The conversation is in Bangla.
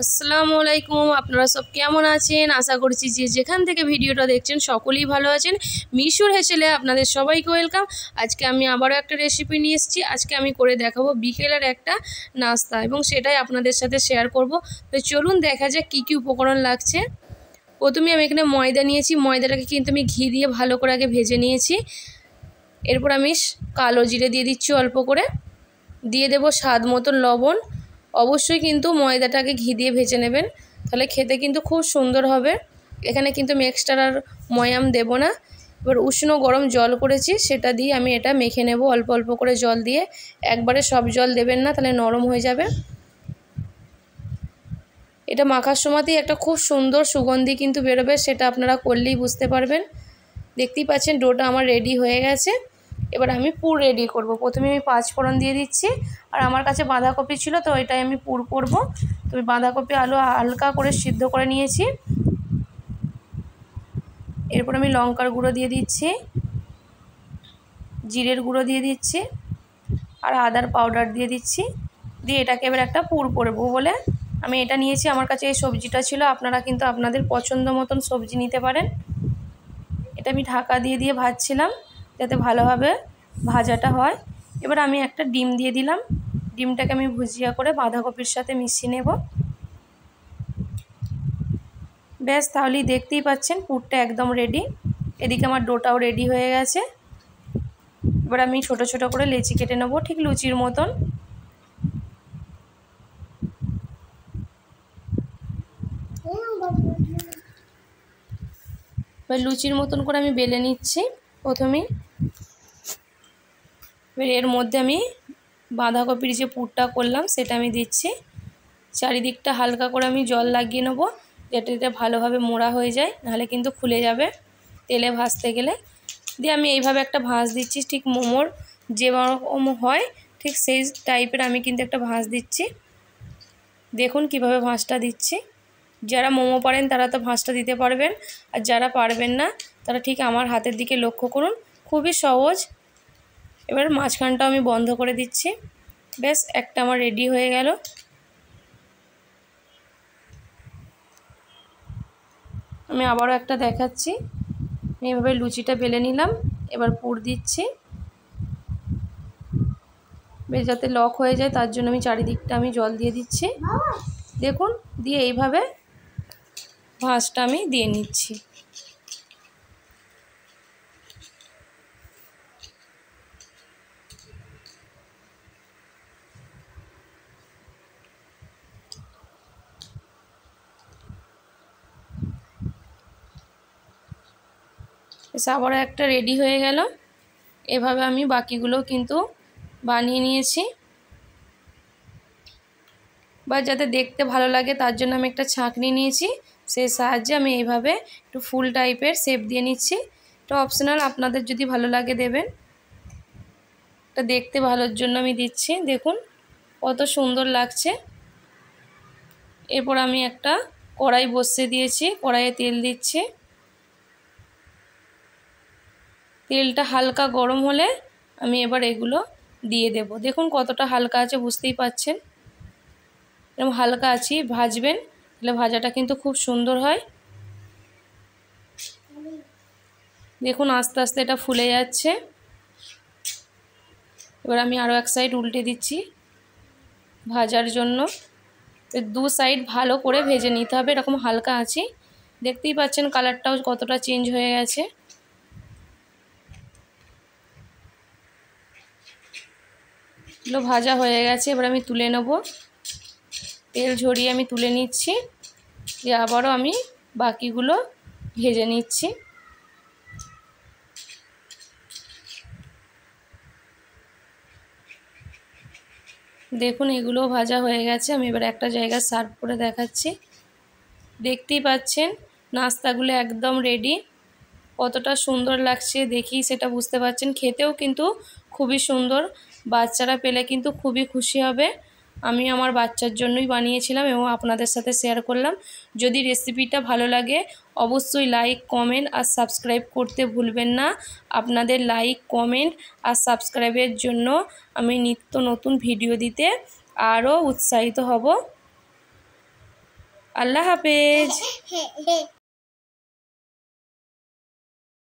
আসসালামু আলাইকুম। আপনারা সব কেমন আছেন? আশা করছি যে যেখান থেকে ভিডিওটা দেখছেন সকলেই ভালো আছেন। মিশুর হেসেলে আপনাদের সবাইকে ওয়েলকাম। আজকে আমি আবারও একটা রেসিপি নিয়ে এসেছি। আজকে আমি করে দেখাবো বিকেলের একটা নাস্তা এবং সেটাই আপনাদের সাথে শেয়ার করব। তো চলুন দেখা যাক কী কী উপকরণ লাগছে। প্রথমে আমি এখানে ময়দা নিয়েছি। ময়দাটাকে কিন্তু আমি ঘি দিয়ে ভালো করে আগে ভেজে নিয়েছি। এরপর আমি কালো জিরে দিয়ে দিচ্ছি অল্প করে, দিয়ে দেব স্বাদ মতো লবণ। অবশ্যই কিন্তু ময়দাটাকে ঘি দিয়ে ভেজে নেবেন, তাহলে খেতে কিন্তু খুব সুন্দর হবে। এখানে কিন্তু আমি এক্সট্রা আর ময়াম দেব না। এবার উষ্ণ গরম জল করেছি, সেটা দিয়ে আমি এটা মেখে নেব অল্প অল্প করে জল দিয়ে। একবারে সব জল দেবেন না, তাহলে নরম হয়ে যাবে। এটা মাখার সময়তেই একটা খুব সুন্দর সুগন্ধি কিন্তু বেরোবে, সেটা আপনারা করলেই বুঝতে পারবেন। দেখতেই পাচ্ছেন ডোটা আমার রেডি হয়ে গেছে। এবার আমি পুর রেডি করব। প্রথমে আমি 5 ফোড়ন দিয়ে দিচ্ছি, আর আমার কাছে বাঁধাকপি ছিল তো এটাই আমি পুর করব। তো আমি বাঁধাকপি আলু হালকা করে সিদ্ধ করে নিয়েছি। এরপর আমি লঙ্কার গুঁড়ো দিয়ে দিচ্ছি, জিরের গুঁড়ো দিয়ে দিচ্ছি, আর আদার পাউডার দিয়ে দিচ্ছি। দিয়ে এটাকে এবার একটা পুর করব বলে আমি এটা নিয়েছি। আমার কাছে এই সবজিটা ছিল, আপনারা কিন্তু আপনাদের পছন্দ মতন সবজি নিতে পারেন। এটা আমি ঢাকা দিয়ে দিয়ে ভাজছিলাম যাতে ভালোভাবে ভাজাটা হয়। এবার আমি একটা ডিম দিয়ে দিলাম। ডিমটাকে আমি ভুজিয়া করে বাঁধাকপির সাথে মিশিয়ে নেব। ব্যাস, তাহলেই দেখতেই পাচ্ছেন পুরটা একদম রেডি। এদিকে আমার ডোটাও রেডি হয়ে গেছে। এবার আমি ছোট ছোট করে লেচি কেটে নেব, ঠিক লুচির মতন। এবার লুচির মতন করে আমি বেলে নিচ্ছি প্রথমেই। এবার এর মধ্যে আমি বাঁধাকপির যে পুরটা করলাম সেটা আমি দিচ্ছি। চারিদিকটা হালকা করে আমি জল লাগিয়ে নেব, যাতে এটা ভালোভাবে মোড়া হয়ে যায়, নাহলে কিন্তু খুলে যাবে তেলে ভাজতে গেলে। দিয়ে আমি এইভাবে একটা ভাঁজ দিচ্ছি, ঠিক মোমোর যেরকম হয় ঠিক সেই টাইপের আমি কিন্তু একটা ভাঁজ দিচ্ছি। দেখুন কিভাবে ভাঁজটা দিচ্ছি। যারা মোমো পারেন তারা তো ভাঁজটা দিতে পারবেন, আর যারা পারবেন না তারা ঠিক আমার হাতের দিকে লক্ষ্য করুন, খুবই সহজ। এবার মাঝখানটাও আমি বন্ধ করে দিচ্ছি। ব্যাস, একটা আমার রেডি হয়ে গেল। আমি আবারও একটা দেখাচ্ছি। এইভাবে লুচিটা বেলে নিলাম, এবার পুর দিচ্ছি। বেশ যাতে লক হয়ে যায় তার জন্য আমি চারিদিকটা আমি জল দিয়ে দিচ্ছি। দেখুন, দিয়ে এইভাবে ভাঁজটা আমি দিয়ে নিচ্ছি। আবারও একটা রেডি হয়ে গেল। এভাবে আমি বাকিগুলো কিন্তু বানিয়ে নিয়েছি। বা যাতে দেখতে ভালো লাগে তার জন্য আমি একটা ছাঁকনি নিয়েছি, সেই সাহায্যে আমি এইভাবে একটু ফুল টাইপের শেপ দিয়ে নিচ্ছি। এটা অপশনাল, আপনাদের যদি ভালো লাগে দেবেন। এটা দেখতে ভালোর জন্য আমি দিচ্ছি। দেখুন কত সুন্দর লাগছে। এরপর আমি একটা কড়াই বসিয়ে দিয়েছি, কড়াইয়ে তেল দিচ্ছি। তেলটা হালকা গরম হলে আমি এবার এগুলো দিয়ে দেব। দেখুন কতটা হালকা আছে, বুঝতেই পাচ্ছেন। এরকম হালকা আছি ভাজবেন, তাহলে ভাজাটা কিন্তু খুব সুন্দর হয়। দেখুন আস্তে আস্তে এটা ফুলে যাচ্ছে। এবার আমি আরও এক সাইড উল্টে দিচ্ছি ভাজার জন্য। দু সাইড ভালো করে ভেজে নিতে হবে, এরকম হালকা আছি। দেখতেই পাচ্ছেন কালারটাও কতটা চেঞ্জ হয়ে গেছে। এগুলো ভাজা হয়ে গেছে, এবার আমি তুলে নেব। তেল ঝরিয়ে আমি তুলে নিচ্ছি, দিয়ে আবারও আমি বাকিগুলো ভেজে নিচ্ছি। দেখুন এগুলো ভাজা হয়ে গেছে। আমি এবার একটা জায়গায় সার্ভ করে দেখাচ্ছি। দেখতেই পাচ্ছেন নাস্তাগুলো একদম রেডি। কতটা সুন্দর লাগছে দেখি সেটা বুঝতে পারছেন। খেতেও কিন্তু খুবই সুন্দর, বাচ্চারা পেলে কিন্তু খুবই খুশি হবে। আমি আমার বাচ্চার জন্যই বানিয়েছিলাম এবং আপনাদের সাথে শেয়ার করলাম। যদি রেসিপিটা ভালো লাগে অবশ্যই লাইক, কমেন্ট আর সাবস্ক্রাইব করতে ভুলবেন না। আপনাদের লাইক, কমেন্ট আর সাবস্ক্রাইবের জন্য আমি নিত্য নতুন ভিডিও দিতে আরও উৎসাহিত হব। আল্লাহ হাফেজ।